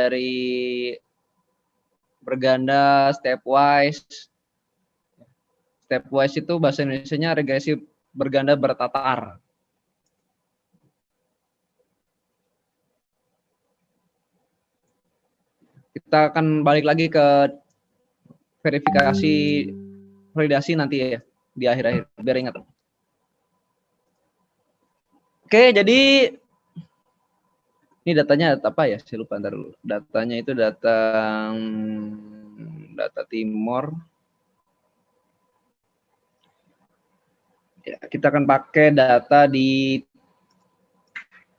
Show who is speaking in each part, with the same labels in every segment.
Speaker 1: dari berganda, stepwise. Stepwise itu bahasa Indonesianya regresi berganda bertatar. Kita akan balik lagi ke verifikasi validasi nanti ya di akhir-akhir biar ingat. Oke, jadi ini datanya data apa ya? Saya lupa, ntar dulu. Datanya itu data Timor. Ya, kita akan pakai data di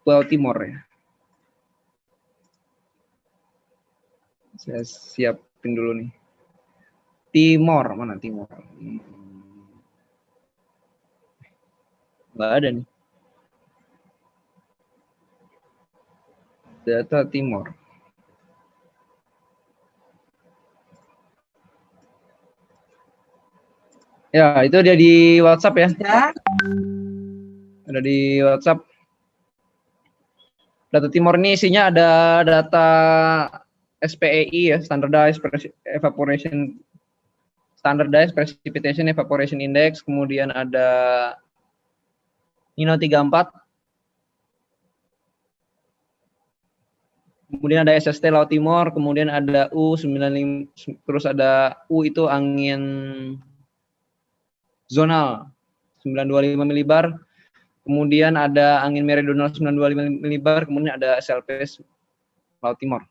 Speaker 1: Pulau Timor ya. Saya siapin dulu nih. Timor, mana Timor? Nggak ada nih. Data Timor. Ya, itu dia di WhatsApp ya. Ada di WhatsApp. Data Timor ini isinya ada data SPEI ya, Standardized Precipitation Evaporation Index, kemudian ada Nino 34, kemudian ada SST Laut Timor, kemudian ada U95, terus ada U itu angin zonal 925 milibar, kemudian ada angin meridional 925 milibar, kemudian ada SLP Laut Timor.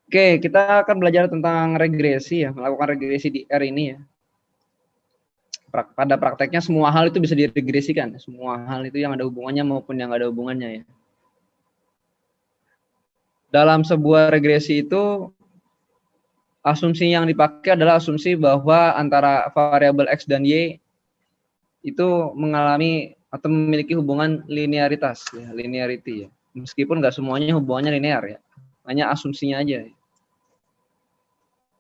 Speaker 1: Oke, kita akan belajar tentang regresi ya, melakukan regresi di R ini ya. Pada prakteknya semua hal itu bisa diregresikan, semua hal itu yang ada hubungannya maupun yang ada hubungannya ya. Dalam sebuah regresi itu, asumsi yang dipakai adalah asumsi bahwa antara variabel X dan Y itu mengalami atau memiliki hubungan linearitas, ya, linearity ya. Meskipun nggak semuanya hubungannya linear ya, hanya asumsinya aja.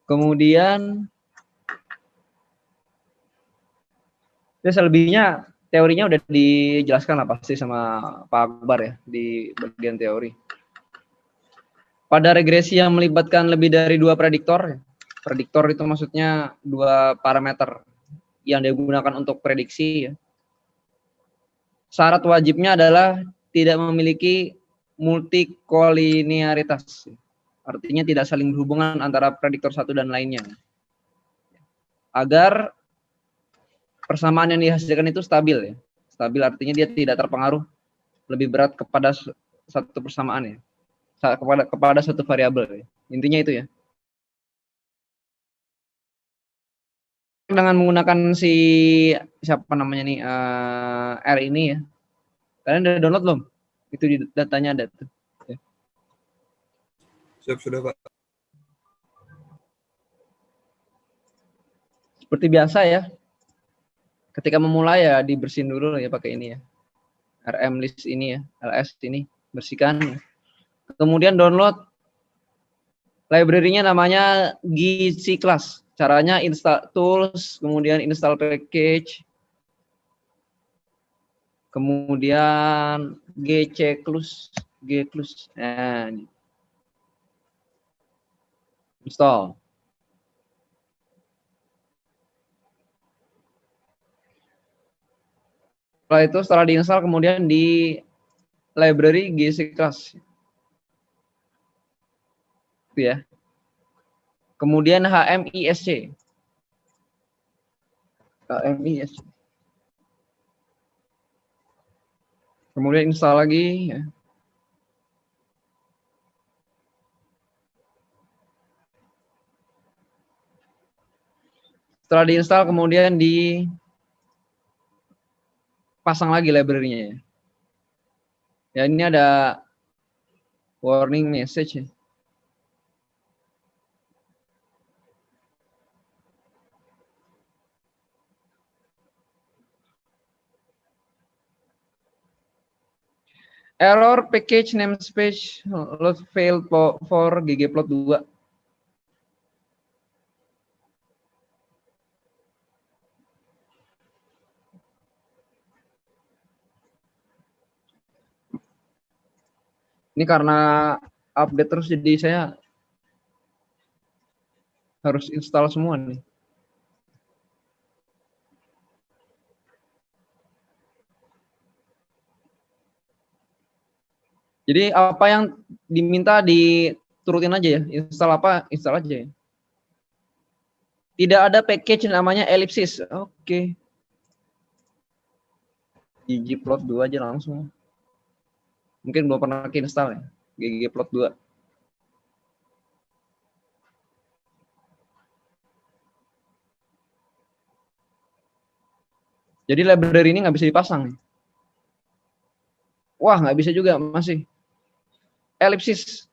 Speaker 1: Kemudian, ya selebihnya teorinya udah dijelaskan lah pasti sama Pak Akbar ya di bagian teori. Pada regresi yang melibatkan lebih dari dua prediktor, prediktor itu maksudnya dua parameter yang digunakan untuk prediksi ya. Syarat wajibnya adalah tidak memiliki multikolinearitas. Artinya tidak saling berhubungan antara prediktor satu dan lainnya. Agar persamaan yang dihasilkan itu stabil ya. Stabil artinya dia tidak terpengaruh lebih berat kepada satu persamaan ya. Kepada satu variabel ya. Intinya itu ya. Dengan menggunakan si siapa namanya nih R ini ya. Kalian udah download belum? Itu di datanya ada tuh. Ya.
Speaker 2: Siap, sudah Pak.
Speaker 1: Seperti biasa ya. Ketika memulai ya dibersihin dulu ya pakai ini ya. RM list ini ya, LS ini bersihkan. Ya. Kemudian download library-nya namanya GC class. Caranya install tools, kemudian install package, kemudian gclus, nah, install. Setelah diinstal kemudian di library GC class. Itu ya. Kemudian HMISC. HMISC. Kemudian install lagi ya. Setelah diinstal kemudian dipasang lagi library-nya ya. Ya ini ada warning message ya. Error package namespace load failed for ggplot2. Ini karena update terus jadi saya harus install semua nih. Jadi apa yang diminta diturutin aja ya, install apa, install aja ya. Tidak ada package namanya ellipsis. Oke. ggplot2 aja langsung. Mungkin belum pernah install ya, ggplot2. Jadi library ini nggak bisa dipasang nih. Wah, nggak bisa juga masih. Ellipsis.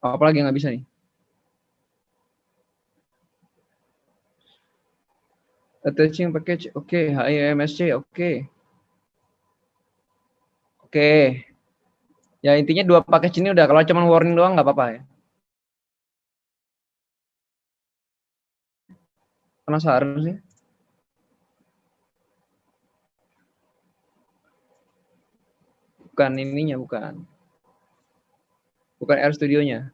Speaker 1: Apalagi nggak bisa nih. Attaching package, oke. HIMSC, oke. Oke. Ya intinya 2 package ini udah. Kalau cuma warning doang nggak apa-apa ya. Penasaran sih. Bukan ininya, bukan. Bukan R Studio-nya.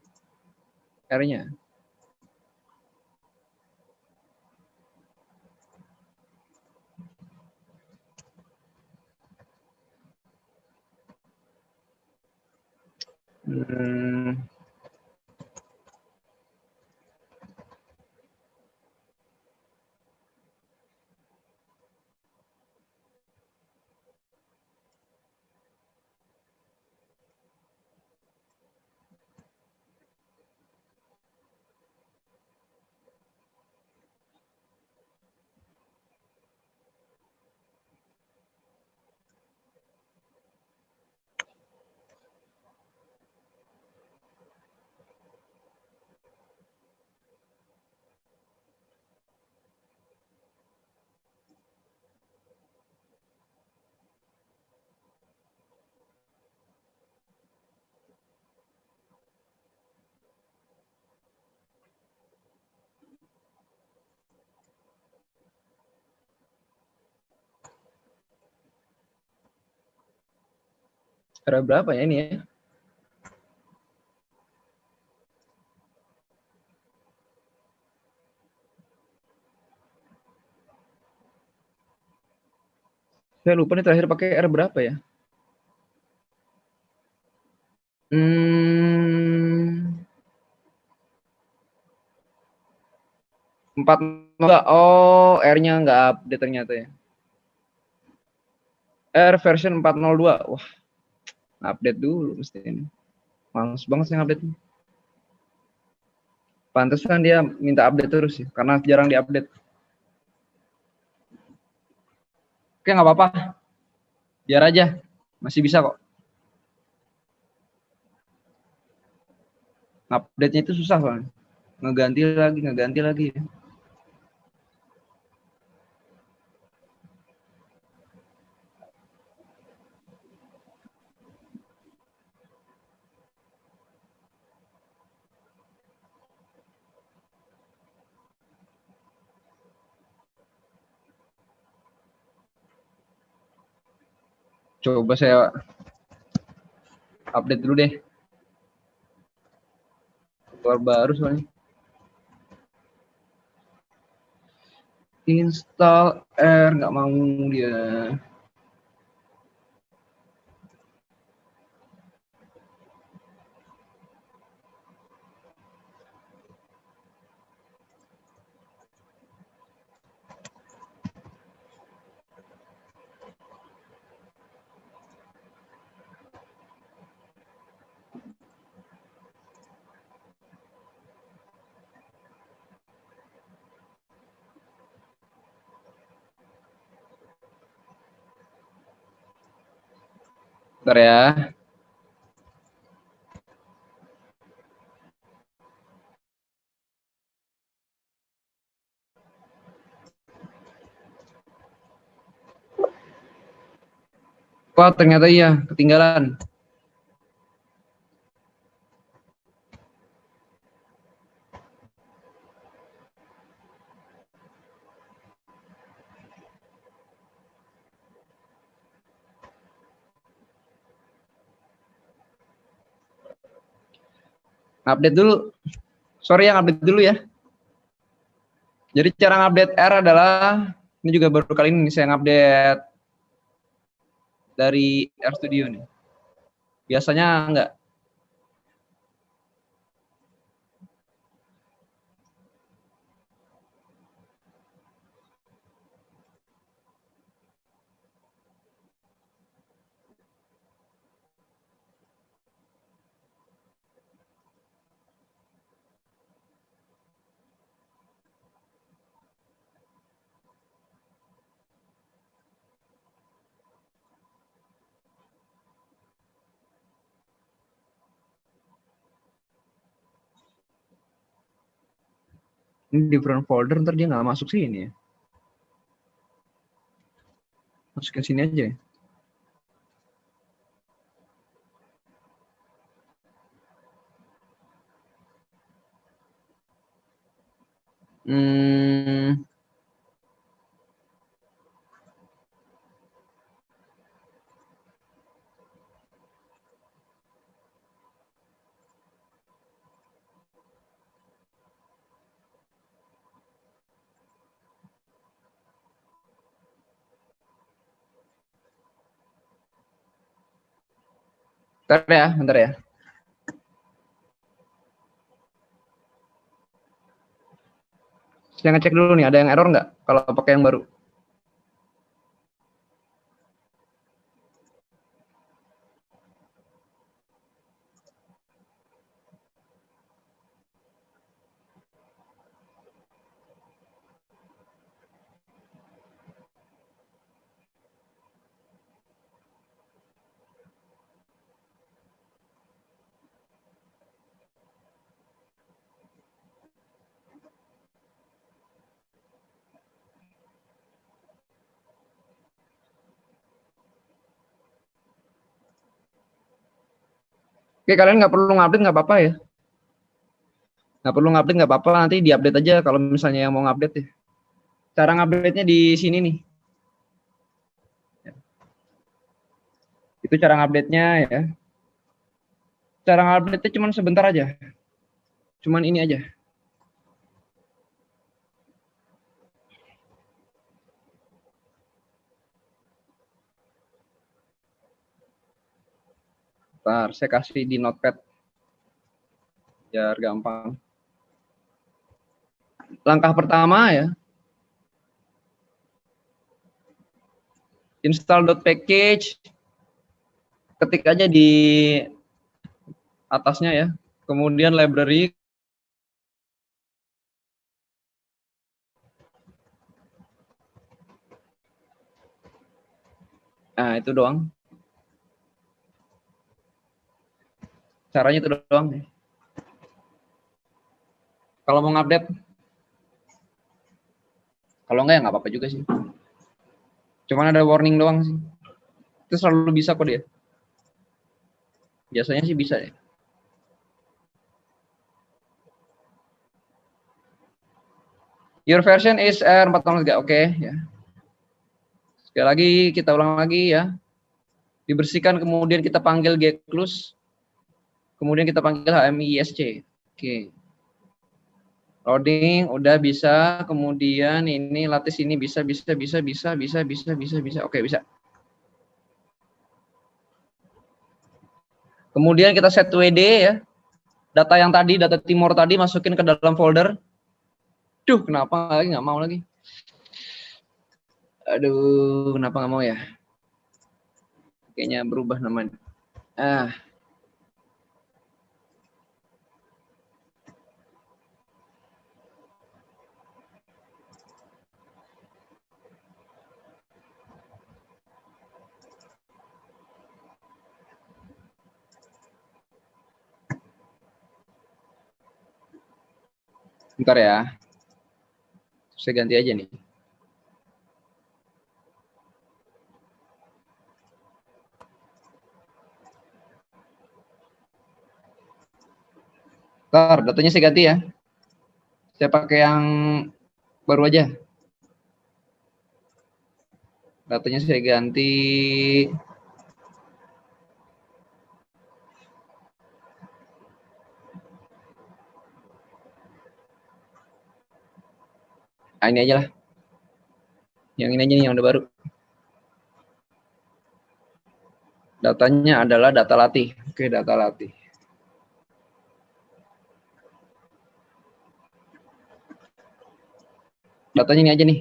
Speaker 1: R-nya. R berapa ya ini ya? Saya lupa nih terakhir pakai R berapa ya? 4 enggak. Oh, R-nya nggak update ternyata ya. R version 402. Wah, update dulu mesti ini. Males banget sih update. Pantes kan dia minta update terus sih, karena jarang diupdate. Oke, nggak apa-apa. Biar aja. Masih bisa kok. Update-nya itu susah soalnya. Ngeganti lagi. Coba saya update dulu deh. Keluar baru soalnya. Install R nggak mau dia. Bentar ya. Wah, ternyata iya, ketinggalan. Update dulu. Sorry yang update dulu ya. Jadi cara update R adalah, ini juga baru kali ini saya update dari RStudio nih. Biasanya enggak. Ini different folder, ntar dia nggak masuk sini ya. Masukin sini aja ya. Bentar ya. Saya ngecek dulu nih, ada yang error nggak kalau pakai yang baru? Oke, kalian nggak perlu ngupdate, nggak apa-apa ya. Nggak perlu ngupdate, nggak apa-apa, nanti diupdate aja kalau misalnya yang mau ngupdate ya. Cara ngupdate-nya di sini nih. Itu cara ngupdate-nya ya. Cara ngupdate-nya cuma sebentar aja. Cuman ini aja. Bentar, saya kasih di notepad. Biar gampang. Langkah pertama ya. Install.package. Ketik aja di atasnya ya. Kemudian library. Nah, itu doang. Caranya itu doang nih. Kalau mau ngupdate, kalau enggak ya nggak apa-apa juga sih. Cuman ada warning doang sih. Itu selalu bisa kok dia. Biasanya sih bisa ya. Your version is R403. Oke ya. Sekali lagi kita ulang lagi ya. Dibersihkan, kemudian kita panggil gclose. Kemudian kita panggil hmisc. Oke. Loading udah bisa, kemudian ini lattice ini bisa. Oke, bisa. Kemudian kita set WD ya. Data yang tadi, data Timor tadi masukin ke dalam folder. Duh, kenapa lagi nggak mau lagi? Aduh, kenapa nggak mau ya? Kayaknya berubah namanya. Bentar ya. Saya ganti aja nih. Ntar, datanya saya ganti ya. Saya pakai yang baru aja. Datanya saya ganti. Nah, ini aja lah. Yang ini aja nih, yang udah baru. Datanya adalah data latih. Oke, data latih. Datanya ini aja nih.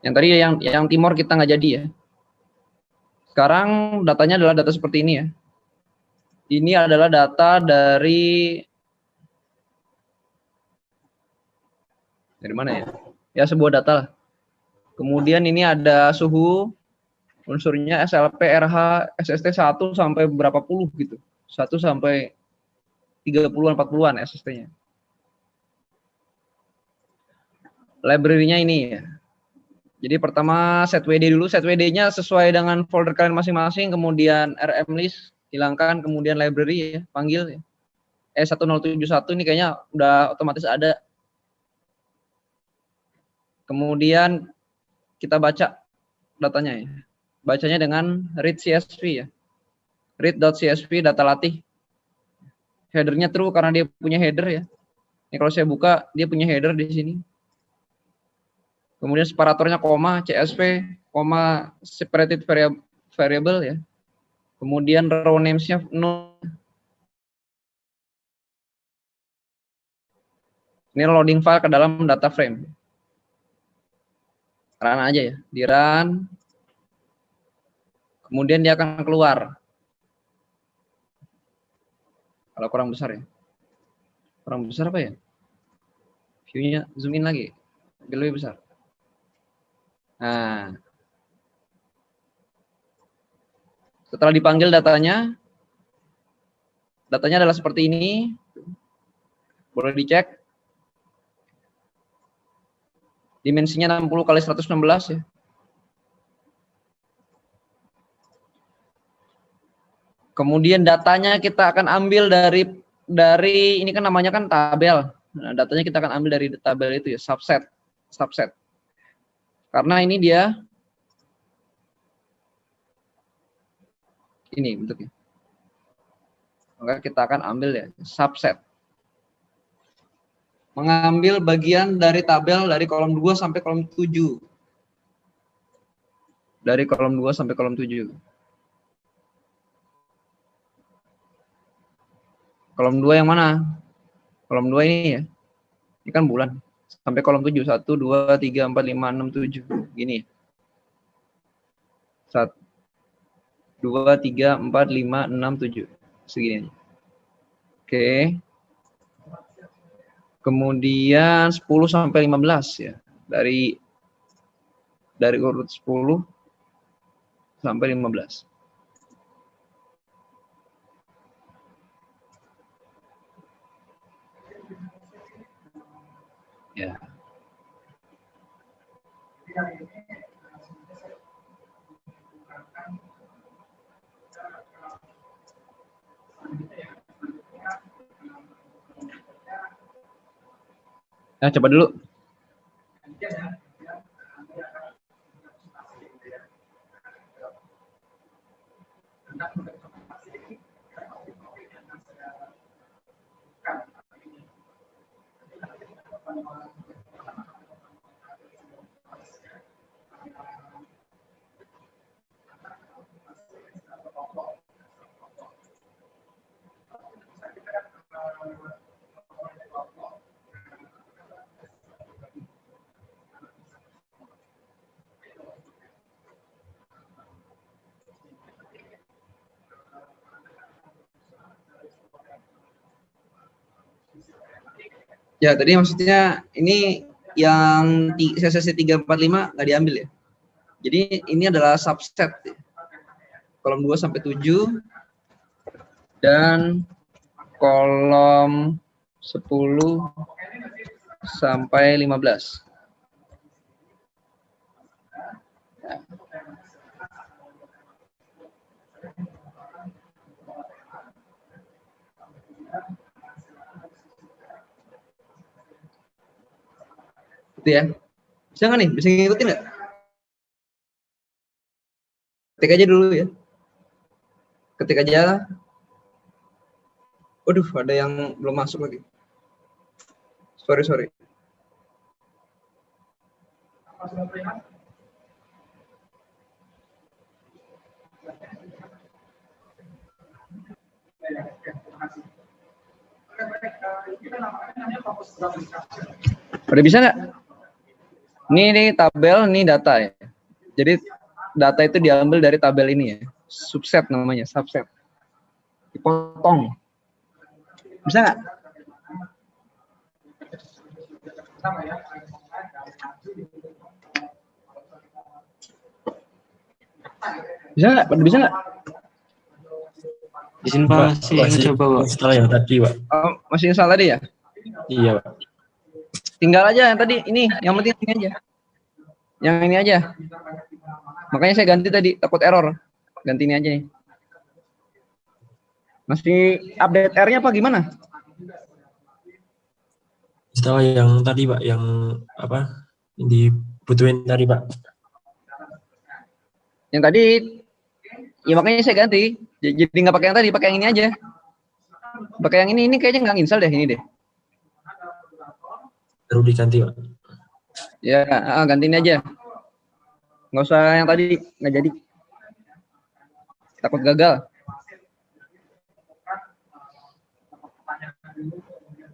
Speaker 1: Yang tadi yang Timor kita nggak jadi ya. Sekarang datanya adalah data seperti ini ya. Ini adalah data dari mana ya? Ya sebuah data lah. Kemudian ini ada suhu, unsurnya SLP, RH, SST 1 sampai berapa puluh gitu. 1 sampai 30-an, 40-an SST-nya. Library-nya ini ya. Jadi pertama set WD dulu, set WD-nya sesuai dengan folder kalian masing-masing, kemudian RM list, hilangkan, kemudian library ya, panggil ya. E1071 ini kayaknya udah otomatis ada. Kemudian kita baca datanya ya. Bacanya dengan read CSV ya. Read.csv data latih. Headernya true karena dia punya header ya. Ini kalau saya buka, dia punya header di sini. Kemudian separatornya koma, CSV, koma, separated variable ya. Kemudian row names-nya no. Ini loading file ke dalam data frame. Run aja ya, di run. Kemudian dia akan keluar. Kalau kurang besar ya. Kurang besar apa ya? View-nya zoom in lagi. Lebih besar. Nah, setelah dipanggil datanya adalah seperti ini. Boleh dicek. Dimensinya 60 kali 116 ya. Kemudian datanya kita akan ambil dari ini kan namanya kan tabel. Nah, datanya kita akan ambil dari tabel itu ya, subset. Karena ini dia ini bentuknya. Maka kita akan ambil ya, subset. Mengambil bagian dari tabel dari kolom 2 sampai kolom 7. Dari kolom 2 sampai kolom 7. Kolom 2 yang mana? Kolom 2 ini ya. Ini kan bulan. Sampai kolom 7. 1, 2, 3, 4, 5, 6, 7. Gini. 1, 2, 3, 4, 5, 6, 7. Segini. Oke. Kemudian 10 sampai 15 ya. Dari urut 10 sampai 15. Ya. Nah, coba dulu. Ya, tadi maksudnya ini yang sesi 345 nggak diambil ya. Jadi ini adalah subset ya. Kolom 2 sampai 7 dan kolom 10 sampai 15. Ya. Itu ya. Bisa nggak nih? Bisa ngikutin nggak? Ketik aja dulu ya. Ketik aja. Waduh, ada yang belum masuk lagi. Sorry. Udah bisa nggak? Ini tabel, ini data ya. Jadi data itu diambil dari tabel ini ya. Subset namanya, subset. Dipotong. Bisa nggak? Bisa nggak? Bisa nggak?
Speaker 3: Izin Pak, masih coba Pak.
Speaker 4: Setelah yang tadi Pak.
Speaker 1: Oh, masih install tadi ya?
Speaker 4: Iya Pak.
Speaker 1: Tinggal aja yang tadi, ini, yang penting ini aja. Yang ini aja. Makanya saya ganti tadi, takut error. Ganti ini aja nih. Masih update R-nya apa gimana?
Speaker 4: Setelah yang tadi Pak, yang apa? Yang dibutuhin tadi Pak.
Speaker 1: Yang tadi, ya makanya saya ganti. Jadi nggak pakai yang tadi, pakai yang ini aja. Pakai yang ini kayaknya nggak install deh, ini deh.
Speaker 4: Baru diganti Pak.
Speaker 1: Ya, ganti ini aja. Nggak usah yang tadi, nggak jadi. Takut gagal.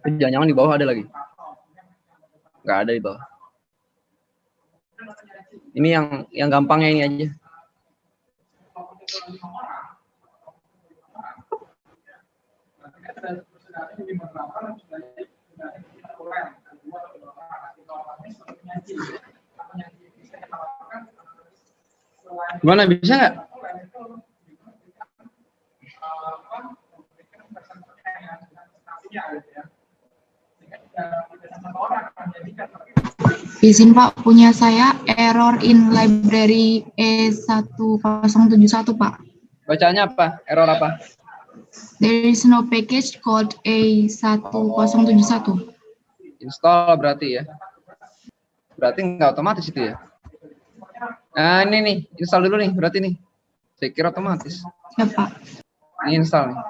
Speaker 1: Jangan-jangan di bawah ada lagi. Nggak ada di bawah. Ini yang gampangnya ini aja. Gimana, bisa nggak?
Speaker 5: Izin Pak, punya saya error in library E1071 Pak.
Speaker 1: Bacanya apa? Error apa?
Speaker 5: There is no package called E1071.
Speaker 1: Install berarti ya. Berarti nggak otomatis itu ya. Nah ini nih, install dulu nih berarti nih. Saya kira otomatis.
Speaker 5: Ya Pak.
Speaker 1: Ini install nih.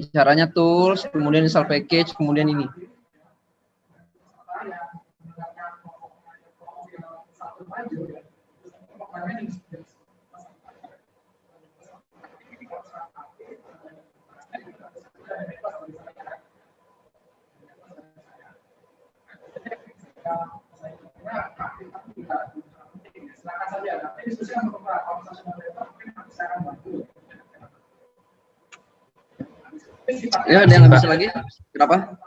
Speaker 1: Caranya tools, kemudian install package, kemudian ini. Ya, ada yang nggak bisa lagi? Kenapa?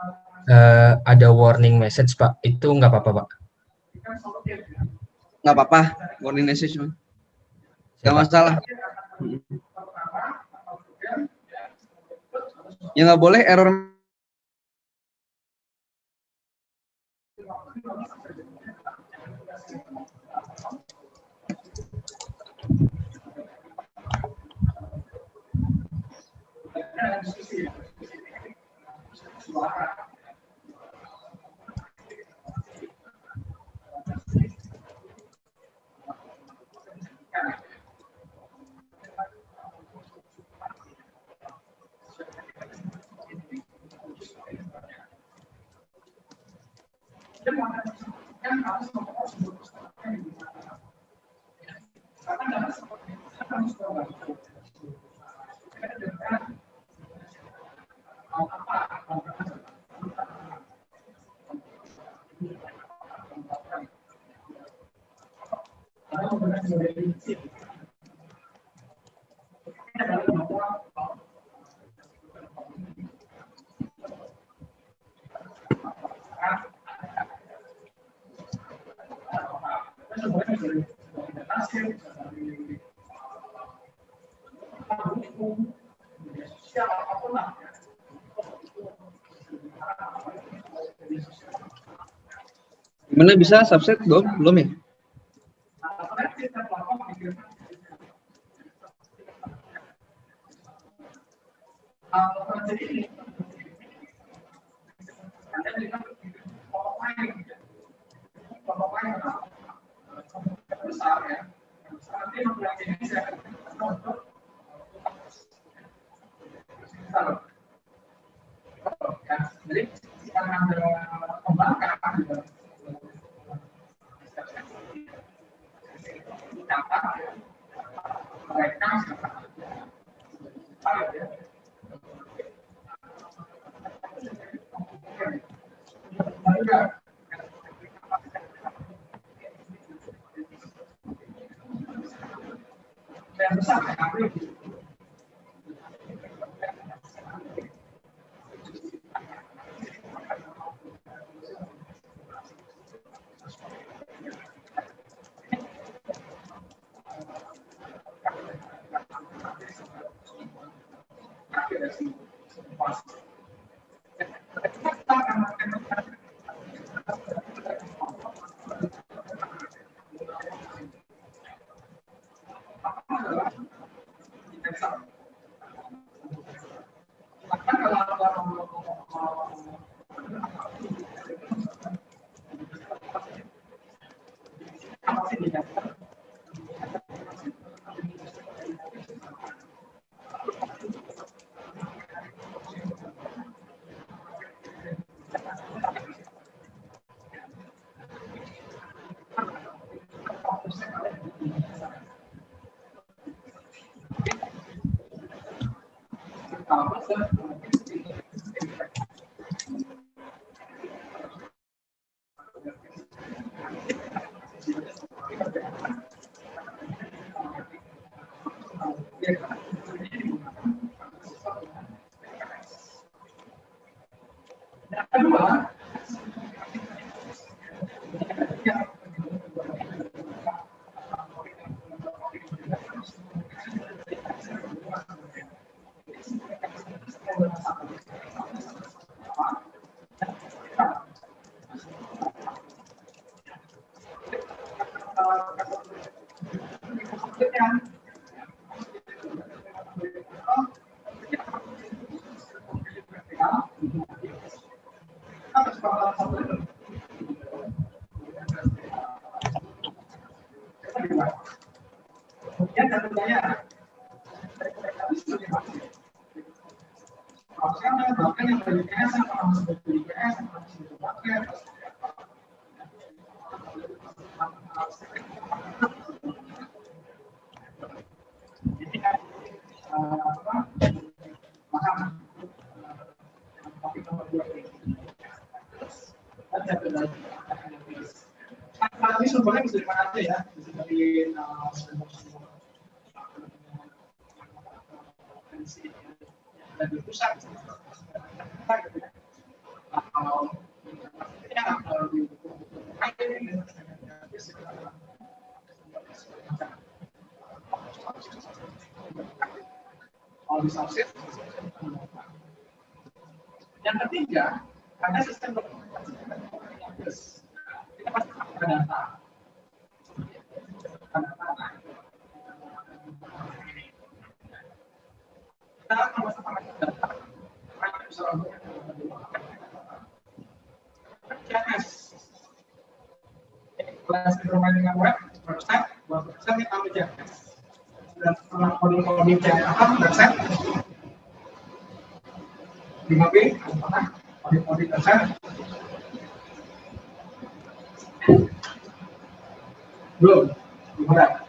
Speaker 4: Ada warning message Pak. Itu nggak apa-apa Pak.
Speaker 1: Nggak apa-apa. Warning message. Nggak masalah. Ya nggak boleh error. Gimana bisa subset belum ya?
Speaker 6: Ini sumbernya bisa dari mana aja ya, bisa dari dari pusat, yang ketiga ada sistem dokumentasi kita pasti pakai data. Kita akan masuk pakai data. CMS. Kelas bermain dengan website, website kita ambil CMS. Dan setelah coding CMS, website 5B, coding website. Belum, gimana?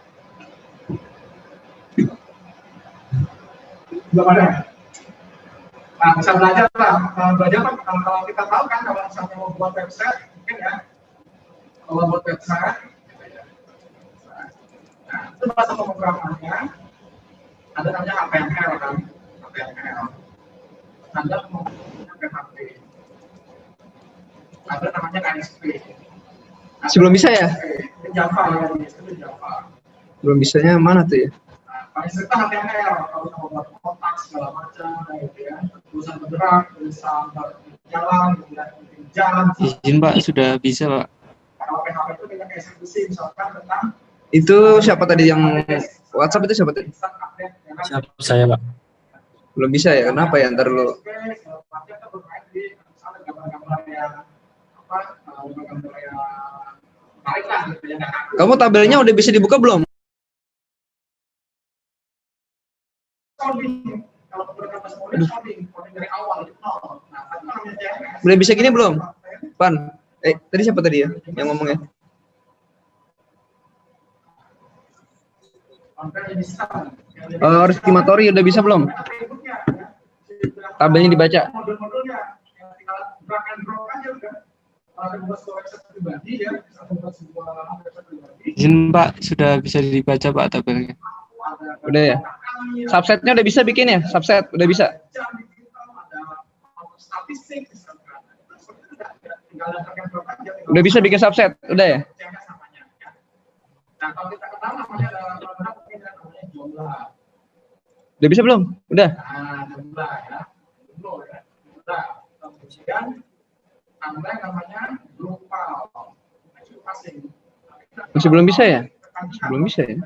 Speaker 6: Belum ada. Nah, bisa belajar lah. Belajar kan kalau kita tahu kan kalau misalnya mau buat website, mungkin ya. Kalau buat website, nah, itu bahasa pemrogramannya ada namanya HTML kan, HTML. Ada pemrogramannya PHP. Ada namanya ASP. Nah,
Speaker 1: sebelum bisa ya?
Speaker 6: Itu Java ya, itu Java.
Speaker 1: Belum bisanya mana tuh ya?
Speaker 6: Paling sering kan HTML, kalau mau buat kotak segala macam, gitu ya. Tulisan bergerak, tulisan berjalan, jalan.
Speaker 3: Izin Pak, sudah bisa Pak.
Speaker 6: Kalau PHP itu kita eksekusi, misalkan tentang
Speaker 1: Itu siapa tadi yang WhatsApp itu siapa tadi?
Speaker 4: Siapa saya, Pak?
Speaker 1: Belum bisa ya? Kenapa ya? Ntar lu. Kamu tabelnya udah bisa dibuka belum? Udah bisa gini belum? Pan, tadi siapa tadi ya yang ngomongnya? Rizky Matori udah bisa belum? Tabelnya dibaca.
Speaker 3: Izin Pak, sudah bisa dibaca Pak tabelnya.
Speaker 1: Udah ya? Subsetnya udah bisa bikin ya? Subset udah bisa. Udah bisa bikin subset, udah ya?
Speaker 6: Nah, kalau kita kenal namanya ada namanya jumlah.
Speaker 1: Udah bisa belum? Udah.
Speaker 6: Nah, jumlah ya. Jumlah. Kemudian ada yang namanya grupal.
Speaker 1: Masih belum bisa ya? Belum bisa ya?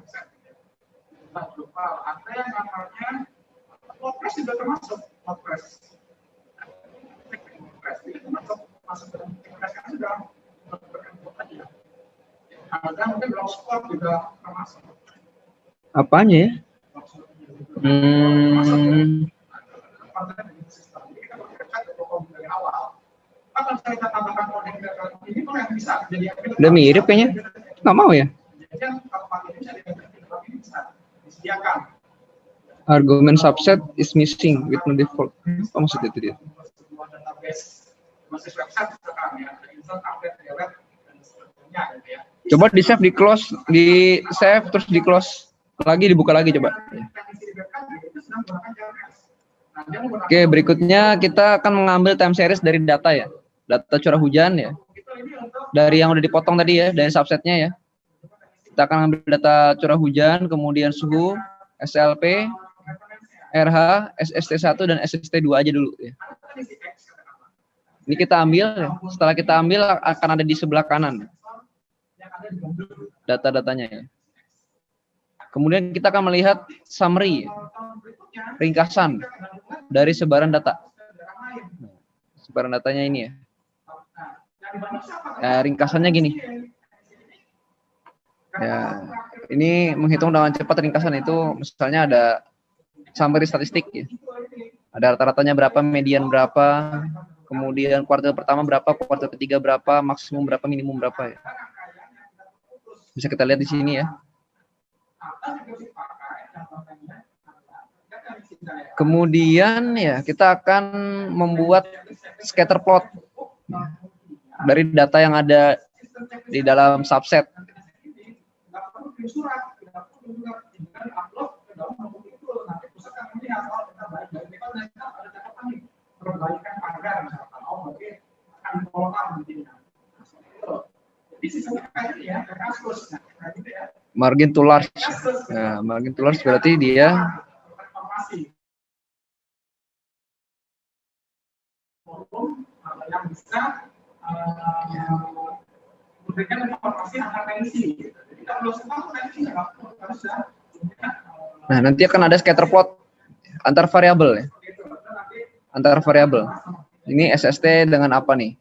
Speaker 6: Grupal. Ada yang namanya WordPress juga termasuk WordPress. Masuk dalam WordPress kan sudah berkenaan. Ada mungkin blogspot juga termasuk.
Speaker 1: Apanya ya? Udah mirip kayaknya. Nggak mau ya? Argument subset is missing with no default. Apa maksudnya itu dia? Coba di save, di close, di save terus di close lagi, dibuka lagi coba. Oke, berikutnya kita akan mengambil time series dari data ya. Data curah hujan ya. Dari yang udah dipotong tadi ya, dari subsetnya ya. Kita akan ambil data curah hujan, kemudian suhu, SLP, RH, SST1 dan SST2 aja dulu ya. Ini kita ambil ya. Setelah kita ambil akan ada di sebelah kanan data-datanya ya. Kemudian kita akan melihat summary, ringkasan dari sebaran data. Sebaran datanya ini ya. Ringkasannya gini. Ya, ini menghitung dengan cepat ringkasan itu misalnya ada summary statistik ya. Ada rata-ratanya berapa, median berapa, kemudian kuartil pertama berapa, kuartil ketiga berapa, maksimum berapa, minimum berapa ya. Bisa kita lihat di sini ya. Kemudian ya kita akan membuat scatter plot dari data yang ada di dalam subset. Margin to large. Nah, margin to large berarti dia
Speaker 6: yang bisa memberikan informasi antar tensi. Jadi kalau semua tensi harus ya.
Speaker 1: Nah, nanti akan ada scatter plot antar variabel ya. Antar variabel. Ini SST dengan apa nih?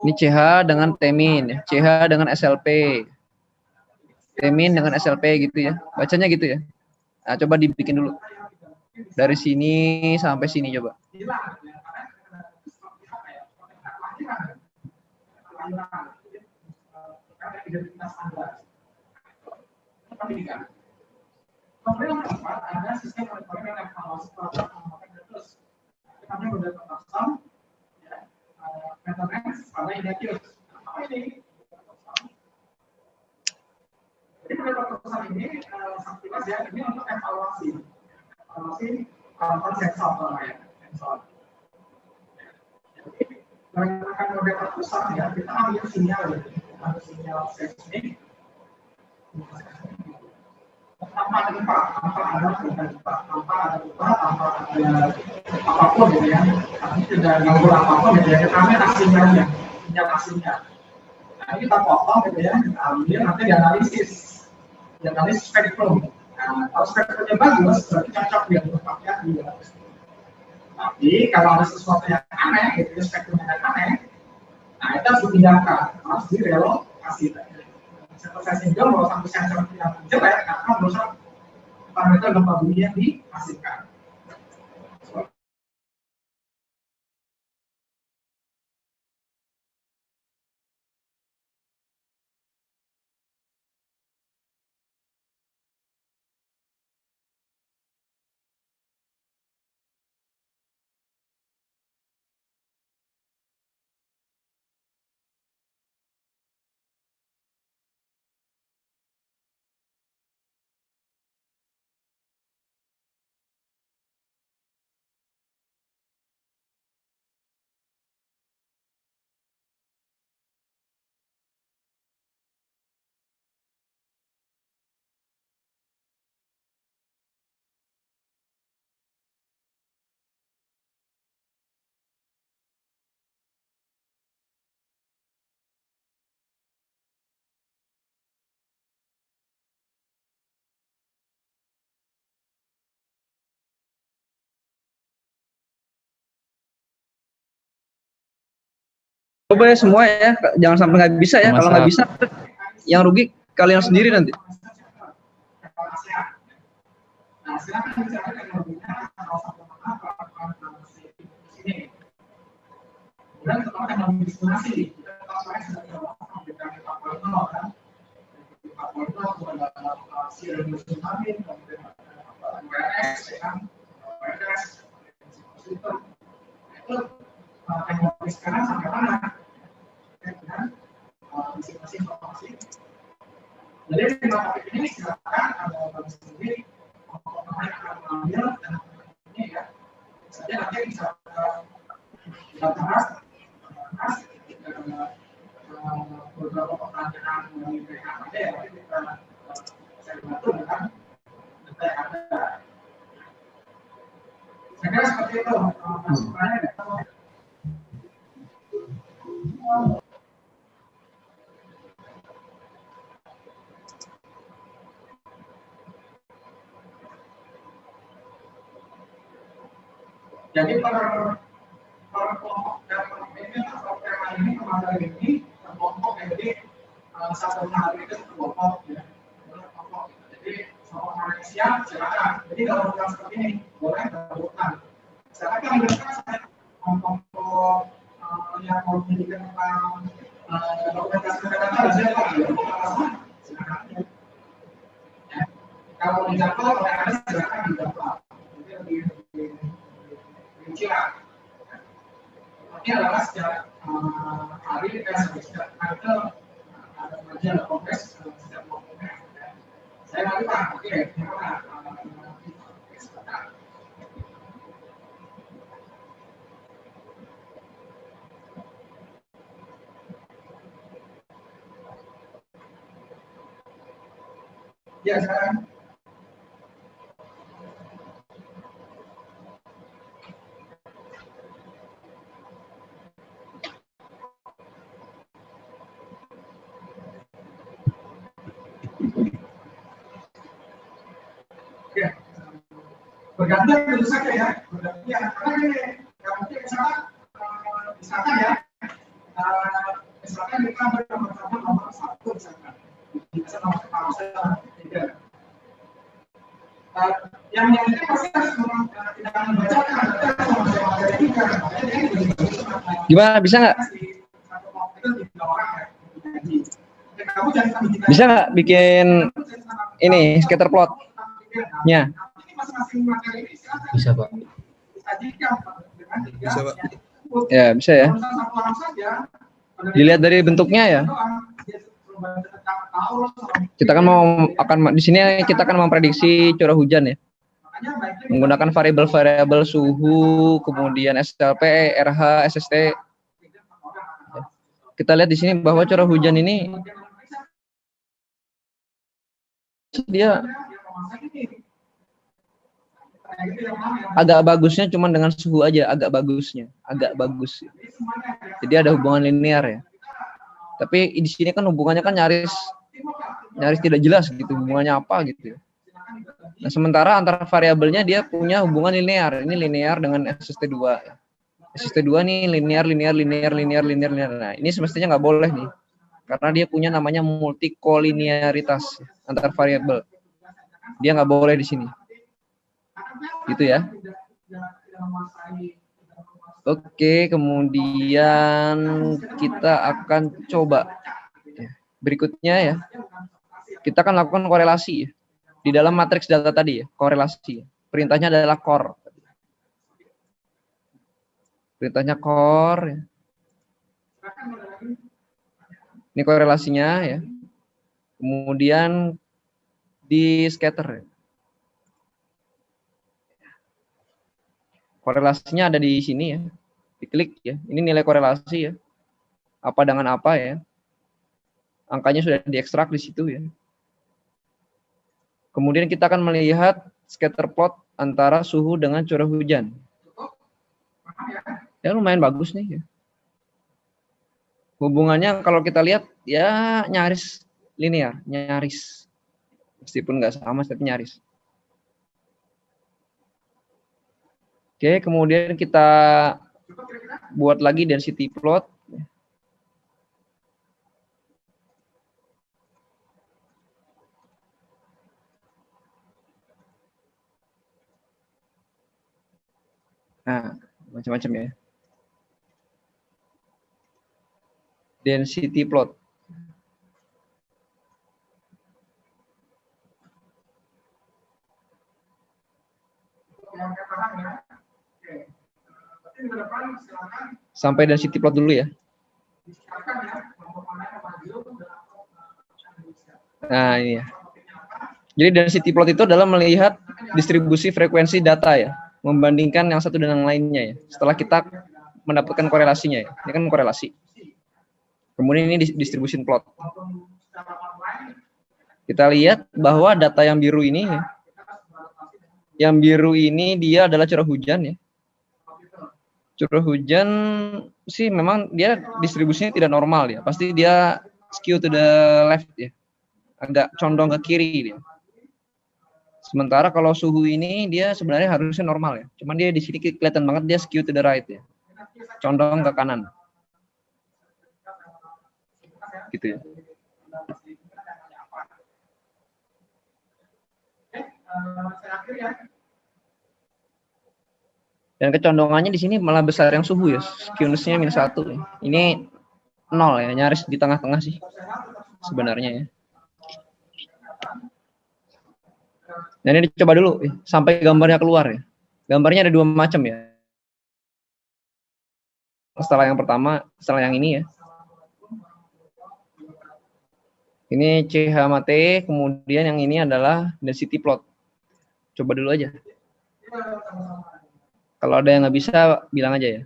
Speaker 1: Ini CH dengan Tmin, CH dengan SLP. Tmin dengan SLP gitu ya. Bacanya gitu ya. Nah, coba dibikin dulu. Dari sini sampai sini coba.
Speaker 6: Kemudian yang keempat ada sistem monitoring dan evaluasi program pengembangan terus. Kami berbeda custom, maintenance pada indicators. Apa ini? Jadi pada proposal ini sangat jelas ya, ini untuk evaluasi sensor ya, sensor. Jadi menggunakan model proposal ya, kita ambil sinyal seismik. Tanpa ada gempa, tanpa ada apapun gitu ya, kami tidak ganggu apapun gitu ya, kami sinyalnya. Nah ini kita potong gitu ya, kita ambil nanti dianalisis spektrum. Nah kalau spektrumnya bagus, berarti cocok dia untuk pakai juga. Tapi kalau ada sesuatu yang aneh gitu ya, spektrumnya yang aneh, nah itu harus dipindahkan, harus direlokasi. Saya singgah bahwa sampai sensor yang jelek karena merusak parameter gempa bumi yang dihasilkan.
Speaker 1: Coba ya semua ya, jangan sampai nggak bisa ya. Kalau nggak bisa, yang rugi kalian sendiri nanti.
Speaker 6: Nah, silakan bicara teknologinya atau sini. Kemudian setelah teknologi simulasi, kita sekarang sudah memberikan 4.0 kan. 4.0 ada serial tsunami, kemudian WRS, kan, WRS, itu teknologi sekarang sampai mana? Dengan simulasi informasi. Jadi di topik ini silakan ada sendiri yang akan mengambil dan ini ya, saja nanti bisa kita bahas beberapa pertanyaan dari PH ada ya, nanti kita saya bantu dengan data yang ada. Saya kira seperti itu. Masukannya jadi per kelompok ini atau tema ini kemarin ini kelompok jadi satu hari itu satu kelompok ya, kelompok. Jadi kelompok Malaysia silakan. Jadi kalau bukan seperti ini boleh gabungkan. Silakan saya kelompok yang mau menjadikan tentang dokumentasi data silakan. Silakan. Kalau dijadwal oleh Anda silakan dijadwal. Jadi lebih rincian. Ini adalah setiap hari setiap tanggal ada pengajian atau kongres setiap kelompoknya. Saya nanti Pak, oke, gimana? Ya, sekarang. Ya, bergantian tentu saja ya, bergantian. Karena ini, yang mungkin misalkan ya, misalkan kita bernomor nomor 1 misalkan, bisa nomor 3. Yang ini pasti harus tidak membacakan,
Speaker 1: Gimana, bisa nggak? Bisa nggak bikin ini scatter plot-nya?
Speaker 4: Bisa, Pak.
Speaker 2: Bisa, Pak.
Speaker 1: Ya, bisa ya. Dilihat dari bentuknya ya. Kita kan di sini kita akan memprediksi curah hujan ya. Menggunakan variabel-variabel suhu, kemudian SLP, RH, SST. Kita lihat di sini bahwa curah hujan ini dia agak bagusnya cuma dengan suhu aja, agak bagus. Jadi ada hubungan linear ya. Tapi di sini kan hubungannya kan nyaris tidak jelas gitu, hubungannya apa gitu ya. Nah, sementara antara variabelnya dia punya hubungan linear. Ini linear dengan SST2. SST2 nih linear. Nah, ini semestinya nggak boleh nih. Karena dia punya namanya multikolinearitas antar variabel. Dia nggak boleh di sini. Gitu ya. Oke, kemudian kita akan coba berikutnya ya. Kita akan lakukan korelasi ya. Di dalam matriks data tadi ya, korelasi. Perintahnya adalah core. Perintahnya core ya. Ini korelasinya ya. Kemudian di scatter ya. Korelasinya ada di sini ya. Diklik ya. Ini nilai korelasi ya. Apa dengan apa ya. Angkanya sudah diekstrak di situ ya. Kemudian kita akan melihat scatter plot antara suhu dengan curah hujan. Ya lumayan bagus nih ya. Hubungannya kalau kita lihat ya nyaris linear, nyaris. Meskipun nggak sama tapi nyaris. Oke, kemudian kita buat lagi density plot. Nah, macam-macam ya. Density plot. Sampai density plot dulu ya. Nah, ini ya. Jadi density plot itu adalah melihat distribusi frekuensi data ya, membandingkan yang satu dengan yang lainnya ya. Setelah kita mendapatkan korelasinya ya. Ini kan korelasi. Kemudian ini distribution plot. Kita lihat bahwa data yang biru ini ya, yang biru ini dia adalah curah hujan ya. Curah hujan sih memang dia distribusinya tidak normal ya. Pasti dia skew to the left ya. Agak condong ke kiri dia. Sementara kalau suhu ini dia sebenarnya harusnya normal ya. Cuman dia di sini kelihatan banget dia skew to the right ya. Condong ke kanan. Gitu ya. Dan kecondongannya di sini malah besar yang suhu ya. Skewness-nya -1 ya. Ini 0 ya, nyaris di tengah-tengah sih sebenarnya ya. Nah, ini dicoba dulu sampai gambarnya keluar ya. Gambarnya ada 2 macam ya. Setelah yang pertama, setelah yang ini ya. Ini CH sama T, kemudian yang ini adalah density plot. Coba dulu aja. Kalau ada yang nggak bisa, bilang aja ya.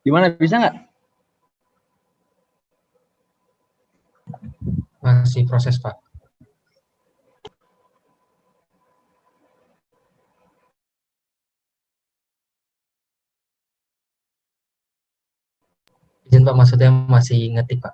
Speaker 1: Gimana, bisa nggak?
Speaker 4: Masih proses, Pak. Izin Pak, maksudnya masih ngetik Pak.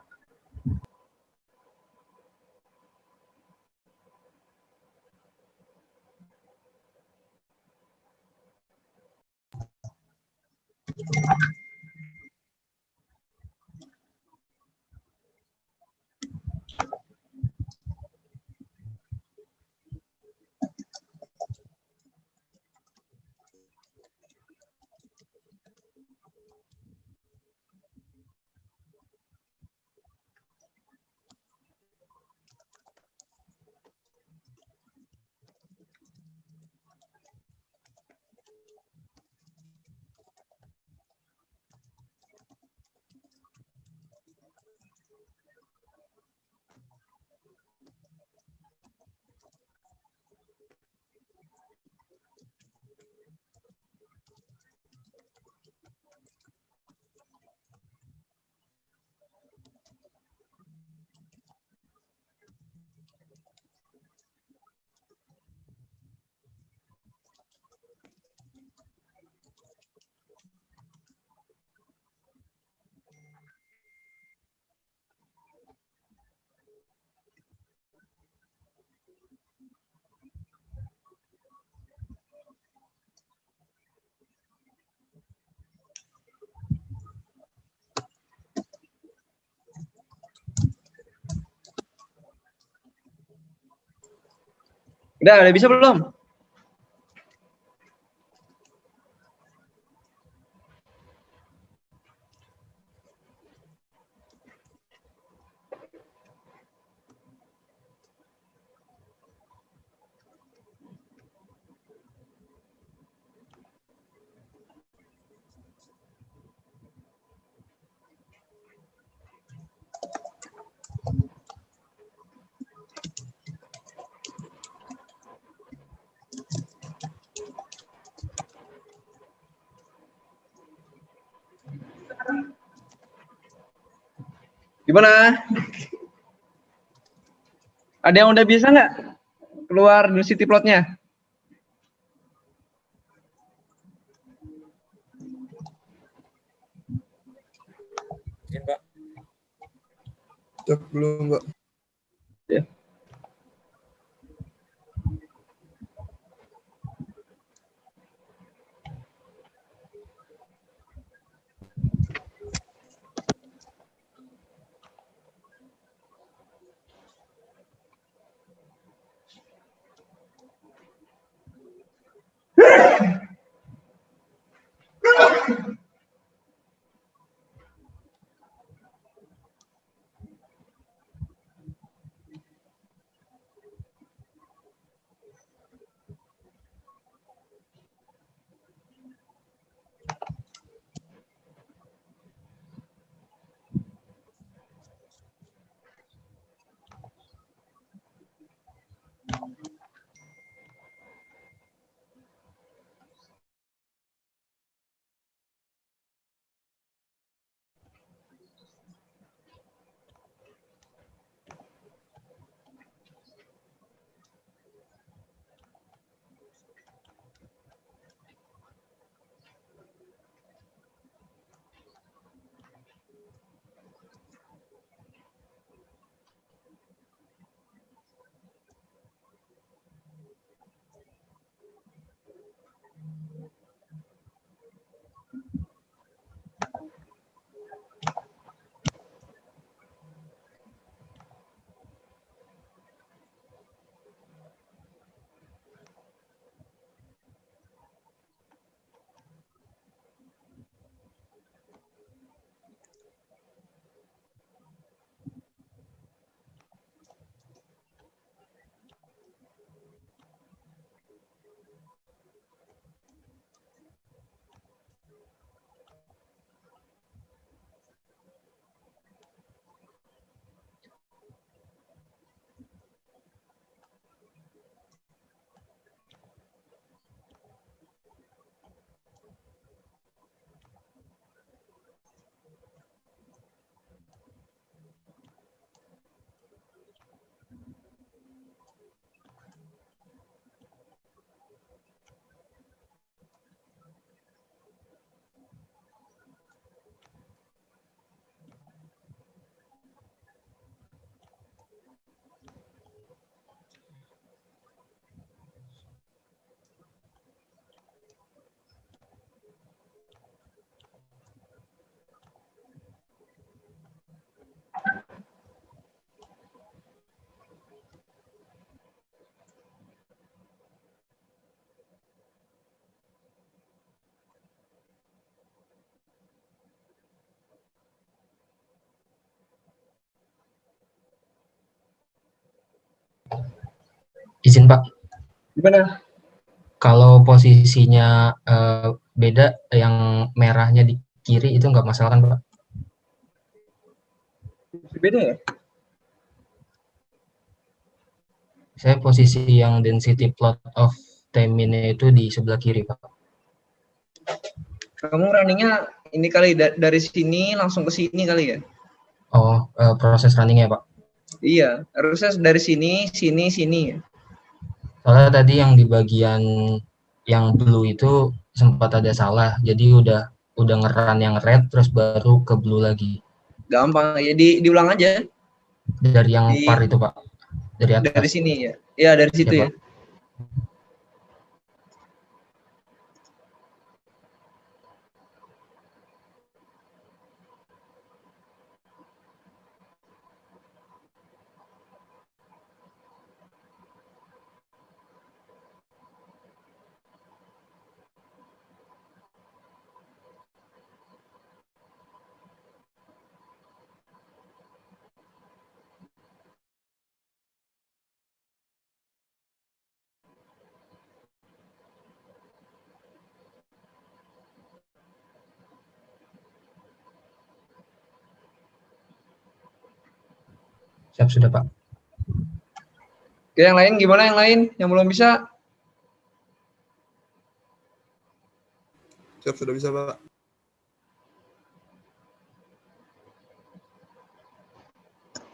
Speaker 1: Udah bisa belum? Gimana? Ada yang udah bisa nggak keluar density plotnya?
Speaker 2: Mungkin, Pak. Cek belum, Pak.
Speaker 1: Ya.
Speaker 4: Izin Pak,
Speaker 1: Gimana?
Speaker 4: kalau posisinya beda, yang merahnya di kiri itu nggak masalah kan Pak?
Speaker 1: Beda ya?
Speaker 4: Saya posisi yang density plot of T-min itu di sebelah kiri Pak.
Speaker 1: Kamu runningnya ini kali dari sini langsung ke sini kali ya?
Speaker 4: Oh, proses runningnya Pak.
Speaker 1: Iya, harusnya dari sini, sini ya.
Speaker 4: Soalnya tadi yang di bagian yang blue itu sempat ada salah, jadi udah ngeran yang red terus baru ke blue lagi.
Speaker 1: Gampang ya, diulang aja
Speaker 4: Dari yang
Speaker 1: di,
Speaker 4: par itu Pak, dari
Speaker 1: dari
Speaker 4: atas.
Speaker 1: sini ya. Iya, dari situ
Speaker 4: Ya,
Speaker 1: ya.
Speaker 4: Pak. Siap sudah Pak.
Speaker 1: Oke, yang lain gimana yang lain? Yang belum bisa?
Speaker 2: Siap, sudah bisa, Pak.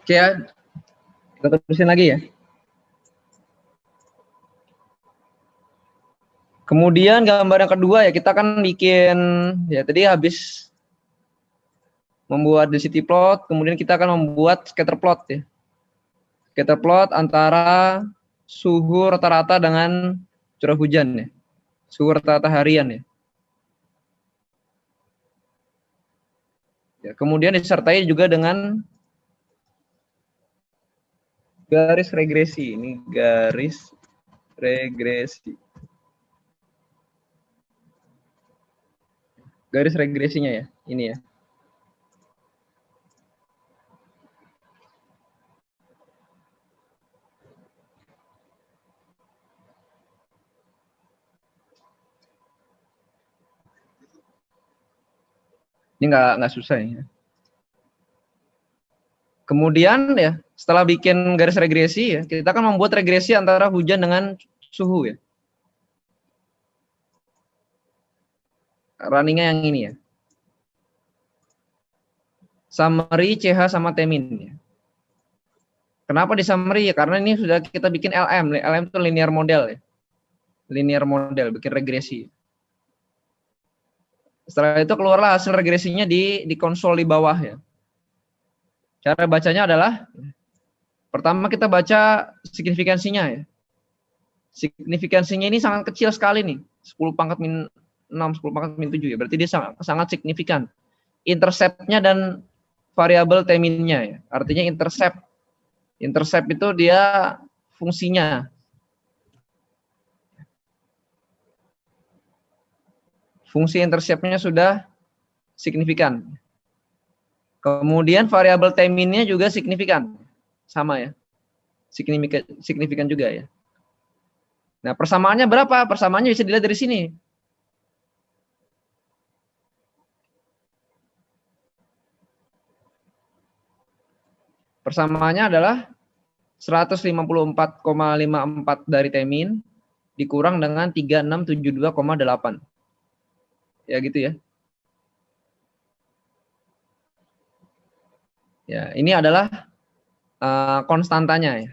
Speaker 1: Oke ya, kita terusin lagi ya. Kemudian gambar yang kedua ya, kita kan bikin, ya tadi habis membuat density plot, kemudian kita akan membuat scatter plot ya. Scatter plot antara suhu rata-rata dengan curah hujan ya. Suhu rata-rata harian ya. Ya, kemudian disertai juga dengan garis regresi. Ini garis regresi. Garis regresinya ya, ini ya. Ini nggak susah ya. Kemudian ya, setelah bikin garis regresi ya, kita akan membuat regresi antara hujan dengan suhu ya. Runningnya yang ini ya. Summary CH sama T-min ya. Kenapa di summary ya? Karena ini sudah kita bikin LM. LM itu linear model ya. Linear model, bikin regresi. Setelah itu keluarlah hasil regresinya di konsol di bawah ya. Cara bacanya adalah pertama kita baca signifikansinya ya. Signifikansinya ini sangat kecil sekali nih. 10 pangkat min 6, 10 pangkat min 7 ya. Berarti dia sangat signifikan. Intercept-nya dan variabel T-min-nya ya. Artinya intercept. Intercept itu dia fungsinya. Fungsi intercept-nya sudah signifikan. Kemudian variabel T-min-nya juga signifikan. Sama ya. Signifikan juga ya. Nah, persamaannya berapa? Persamaannya bisa dilihat dari sini. Persamaannya adalah 154,54 dari T-min dikurang dengan 3672,8. Ya gitu ya. Ya, ini adalah konstantanya ya.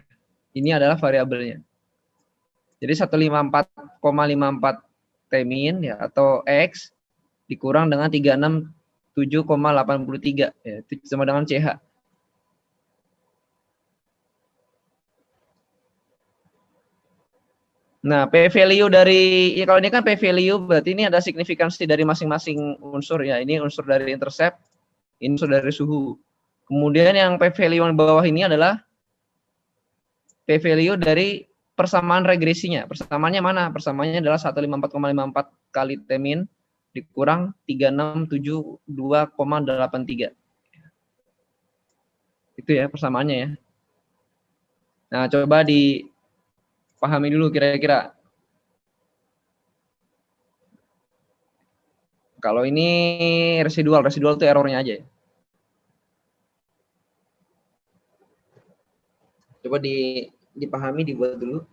Speaker 1: Ini adalah variabelnya. Jadi 154,54 T-min ya atau X dikurang dengan 367,83 ya, itu sama dengan CH. Nah, P value dari ya kalau ini kan P value berarti ini ada signifikansi dari masing-masing unsur ya. Ini unsur dari intercept, ini unsur dari suhu. Kemudian yang P value yang bawah ini adalah P value dari persamaan regresinya. Persamaannya mana? Persamaannya adalah 154,54 kali T-min dikurang 3672,83. Itu ya persamaannya ya. Nah, coba dipahami dulu kira-kira. Kalau ini residual itu errornya aja ya. Coba dipahami, dibuat dulu.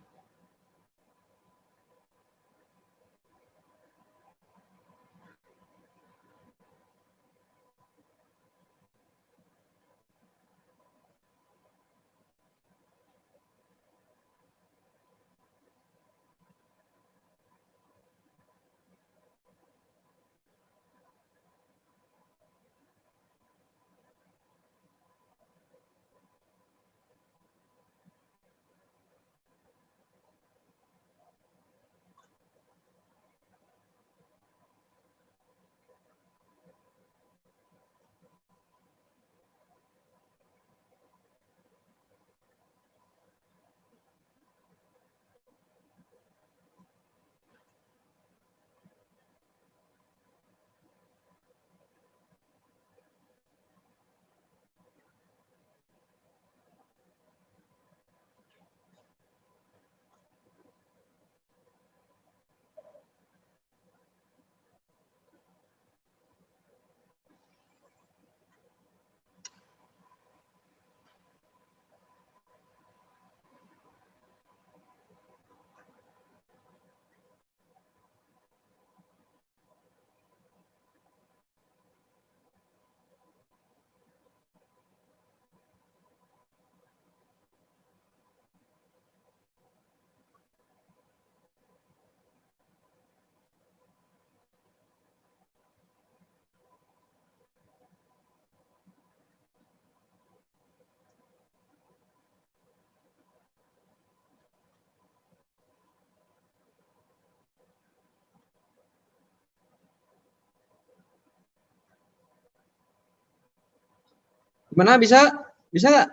Speaker 1: Gimana, bisa? Bisa nggak?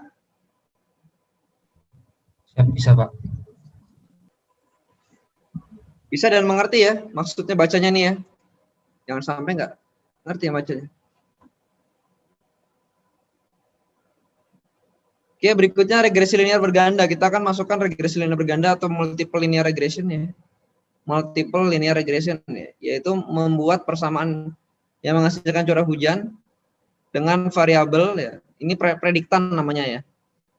Speaker 4: Bisa, Pak.
Speaker 1: Bisa dan mengerti ya, maksudnya bacanya nih ya. Jangan sampai nggak ngerti ya bacanya. Oke, berikutnya regresi linear berganda. Kita akan masukkan regresi linear berganda atau multiple linear regression ya. Multiple linear regression ya, yaitu membuat persamaan yang menghasilkan curah hujan dengan variabel ya. Ini prediktan namanya ya.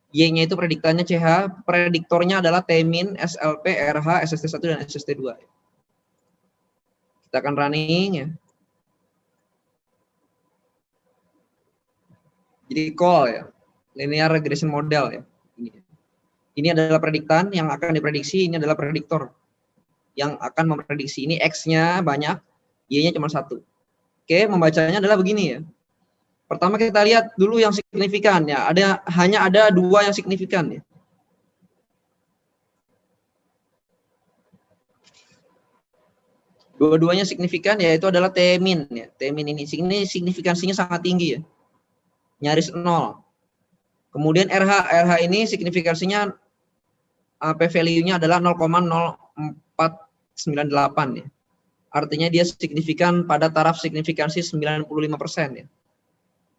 Speaker 1: Y-nya itu prediktannya CH, prediktornya adalah T-min, SLP, RH, SST1 dan SST2. Kita akan running ya. Jadi call ya, linear regression model ya. Ini adalah prediktan yang akan diprediksi, ini adalah prediktor yang akan memprediksi. Ini X-nya banyak, Y-nya cuma 1. Oke, membacanya adalah begini ya. Pertama kita lihat dulu yang signifikan ya. Hanya ada 2 yang signifikan ya. Dua-duanya signifikan yaitu adalah T-min ya. T-min ini signifikansinya sangat tinggi ya. Nyaris 0. Kemudian RH ini signifikansinya p-value-nya adalah 0,0498 ya. Artinya dia signifikan pada taraf signifikansi 95% ya.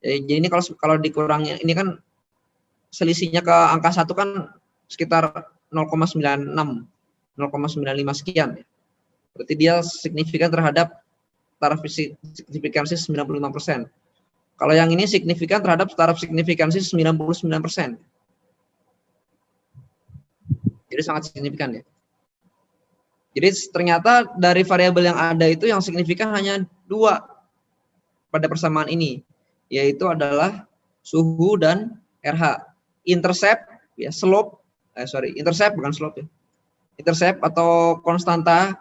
Speaker 1: Jadi ini kalau dikurangi, ini kan selisihnya ke angka 1 kan sekitar 0,96, 0,95 sekian ya. Berarti dia signifikan terhadap taraf signifikansi 95%. Kalau yang ini signifikan terhadap taraf signifikansi 99%. Jadi sangat signifikan ya. Jadi ternyata dari variabel yang ada itu yang signifikan hanya 2 pada persamaan ini, yaitu adalah suhu dan RH. Intercept ya, intercept bukan slope ya. Intercept atau konstanta.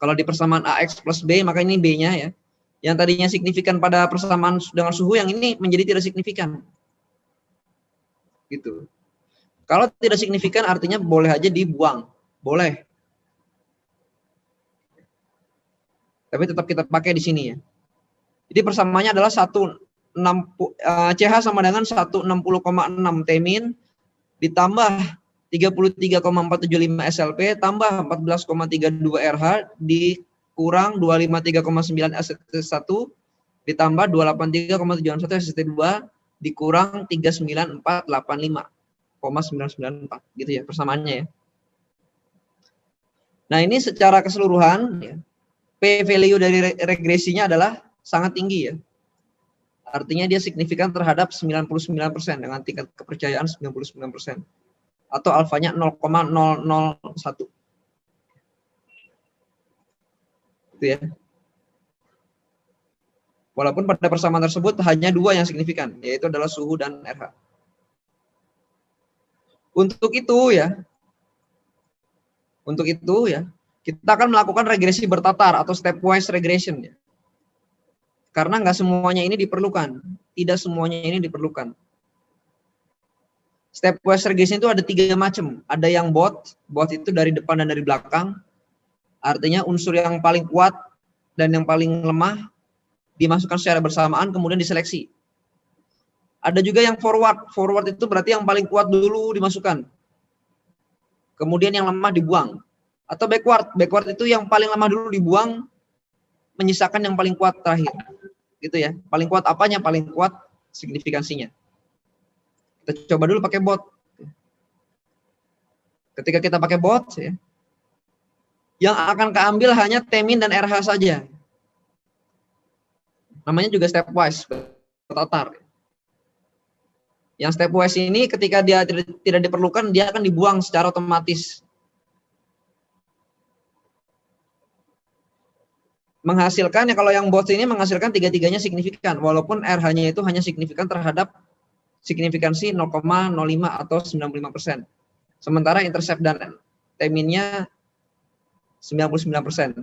Speaker 1: Kalau di persamaan AX plus B, maka ini B-nya ya. Yang tadinya signifikan pada persamaan dengan suhu, yang ini menjadi tidak signifikan. Gitu. Kalau tidak signifikan artinya boleh aja dibuang. Boleh. Tapi tetap kita pakai di sini ya. Jadi persamaannya adalah CH sama dengan 160,6 T-min ditambah 33,475 SLP tambah 14,32 RH dikurang 253,9 SST1 ditambah 283,71 SST2 dikurang 39485. 0,994 gitu ya persamaannya ya. Nah, ini secara keseluruhan ya, P value dari regresinya adalah sangat tinggi ya. Artinya dia signifikan terhadap 99% dengan tingkat kepercayaan 99%. Atau alfanya 0,001. Itu ya. Walaupun pada persamaan tersebut hanya 2 yang signifikan, yaitu adalah suhu dan RH. Untuk itu ya, kita akan melakukan regresi bertatar atau stepwise regression ya. Karena nggak semuanya ini diperlukan, tidak semuanya ini diperlukan. Stepwise regression itu ada 3 macam. Ada yang both itu dari depan dan dari belakang. Artinya unsur yang paling kuat dan yang paling lemah dimasukkan secara bersamaan kemudian diseleksi. Ada juga yang forward itu berarti yang paling kuat dulu dimasukkan. Kemudian yang lemah dibuang. Atau backward itu yang paling lemah dulu dibuang, menyisakan yang paling kuat terakhir. Gitu ya. Paling kuat apanya? Paling kuat signifikansinya. Kita coba dulu pakai bot. Ketika kita pakai bot ya, yang akan keambil hanya T-min dan RH saja. Namanya juga stepwise, bertatar. Yang stepwise ini ketika dia tidak diperlukan, dia akan dibuang secara otomatis. Menghasilkan, ya kalau yang bot ini menghasilkan tiga-tiganya signifikan, walaupun RH-nya itu hanya signifikan terhadap signifikansi 0,05 atau 95%. Sementara intercept dan T-min-nya 99%.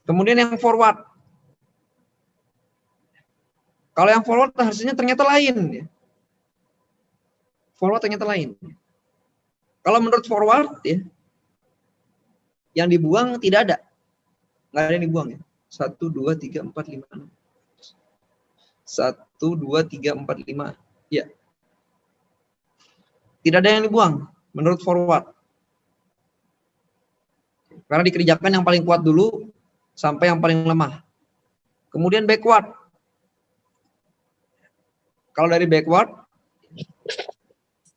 Speaker 1: Kemudian yang forward. Kalau yang forward hasilnya ternyata lain. Forward ternyata lain. Kalau menurut forward ya, yang dibuang tidak ada. Nggak ada yang dibuang ya. 1, 2, 3, 4, 5, 6. 1, 2, 3, 4, 5. Ya. Tidak ada yang dibuang menurut forward. Karena dikerjakan yang paling kuat dulu sampai yang paling lemah. Kemudian backward. Kalau dari backward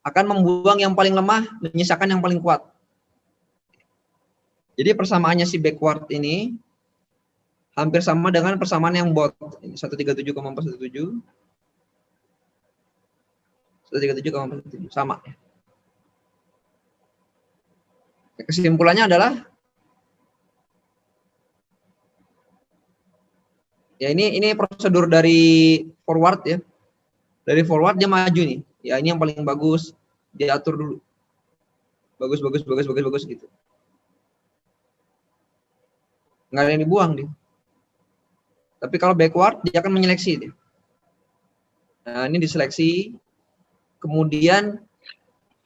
Speaker 1: akan membuang yang paling lemah, menyisakan yang paling kuat. Jadi persamaannya si backward ini hampir sama dengan persamaan yang bot. 137,417. 137,417 sama ya. Kesimpulannya adalah ya ini prosedur dari forward ya. Dari forward dia maju nih. Ya ini yang paling bagus, diatur dulu. Bagus gitu. Nggak ada yang dibuang dia. Tapi kalau backward dia akan menyeleksi dia. Nah, ini diseleksi, kemudian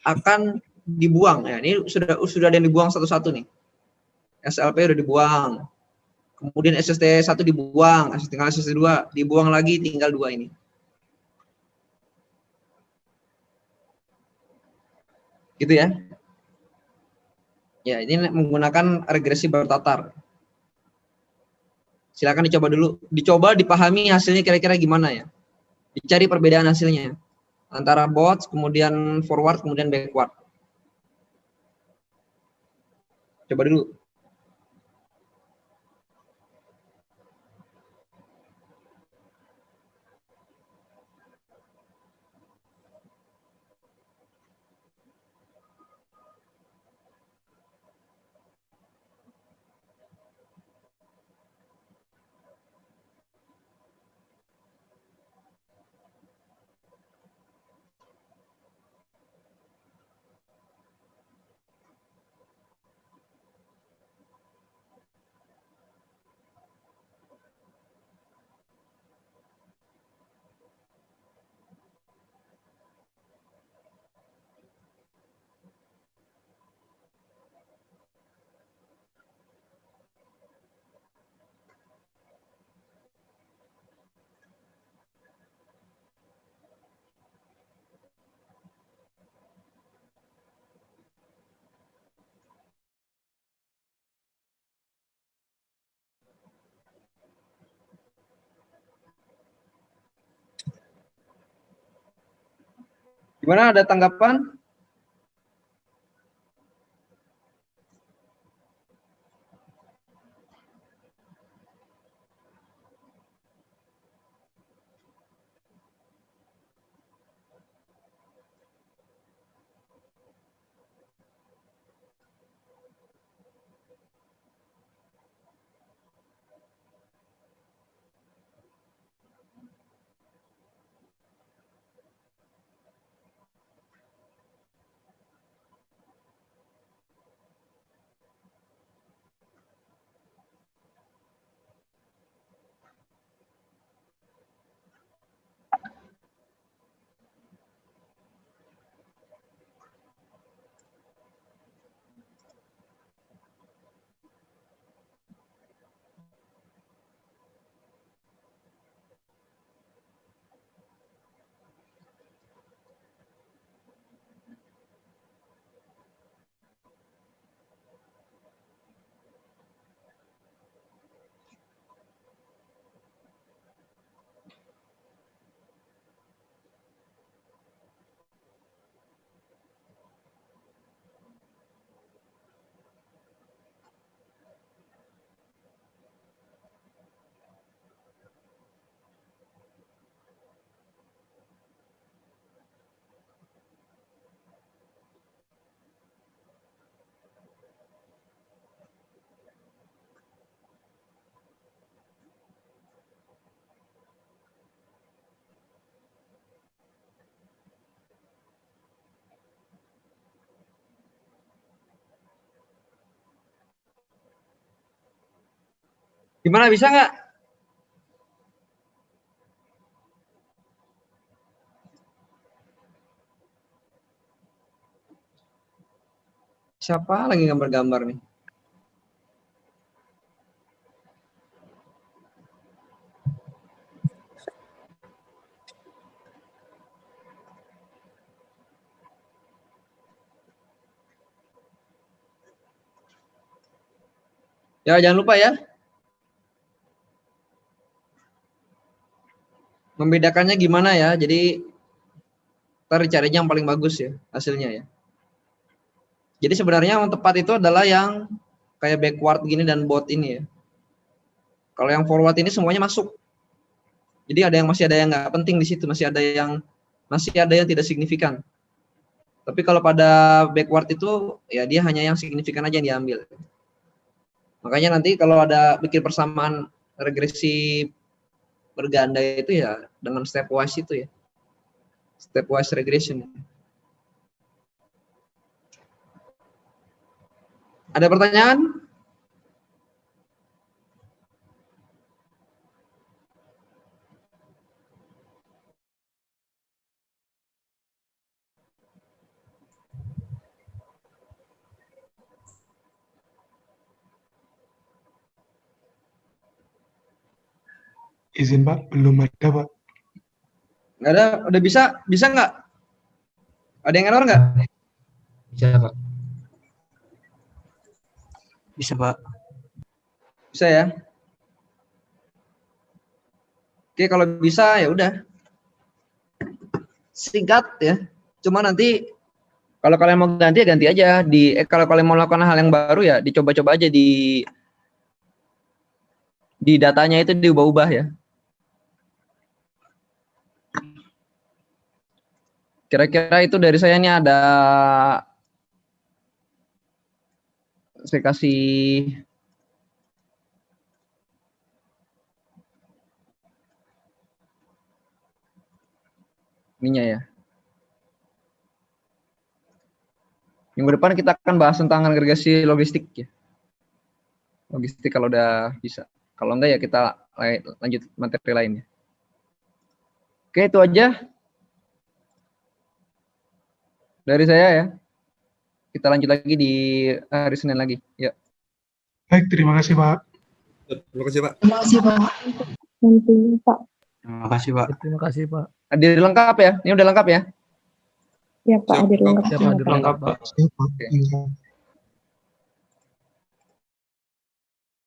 Speaker 1: akan dibuang. Ya, ini sudah ada yang dibuang satu-satu nih. SLP udah dibuang. Kemudian SST1 dibuang, tinggal SST2 dibuang lagi, tinggal 2 ini. Gitu ya. Ya, ini menggunakan regresi bertatar. Silakan dicoba dulu. Dicoba dipahami hasilnya kira-kira gimana ya. Dicari perbedaan hasilnya. Antara bot, kemudian forward, kemudian backward. Coba dulu. Gimana, ada tanggapan? Gimana, bisa nggak? Siapa lagi gambar-gambar nih? Ya, jangan lupa ya. Membedakannya gimana ya? Jadi ntar carinya yang paling bagus ya hasilnya ya. Jadi sebenarnya yang tepat itu adalah yang kayak backward gini dan bot ini ya. Kalau yang forward ini semuanya masuk. Jadi masih ada yang nggak penting di situ, masih ada yang tidak signifikan. Tapi kalau pada backward itu ya dia hanya yang signifikan aja yang diambil. Makanya nanti kalau ada bikin persamaan regresi berganda itu ya dengan stepwise itu ya. Stepwise regression. Ada pertanyaan?
Speaker 7: Izin Pak, belum ada Pak.
Speaker 1: Nggak ada, udah bisa nggak? Ada yang error nggak?
Speaker 4: Bisa Pak.
Speaker 3: Bisa, Pak.
Speaker 1: Bisa ya. Oke, kalau bisa ya udah. Singkat ya. Cuma nanti kalau kalian mau ganti ya ganti aja kalau kalian mau melakukan hal yang baru ya dicoba-coba aja di datanya itu diubah-ubah ya. Kira-kira itu dari saya ini ada, saya kasih ininya ya. Minggu depan kita akan bahas tentang agregasi logistik ya. Logistik kalau udah bisa. Kalau enggak ya kita lanjut materi lainnya. Oke, itu aja dari saya ya. Kita lanjut lagi di hari Senin lagi. Ya.
Speaker 7: Baik, terima kasih Pak.
Speaker 2: Terima kasih Pak.
Speaker 5: Terima kasih Pak.
Speaker 3: Terima kasih, Pak.
Speaker 8: Terima kasih Pak.
Speaker 1: Hadir lengkap ya? Ini udah lengkap ya?
Speaker 9: Ya Pak, hadir lengkap.
Speaker 8: Ya Pak, hadir lengkap Pak.
Speaker 7: Siap, Pak.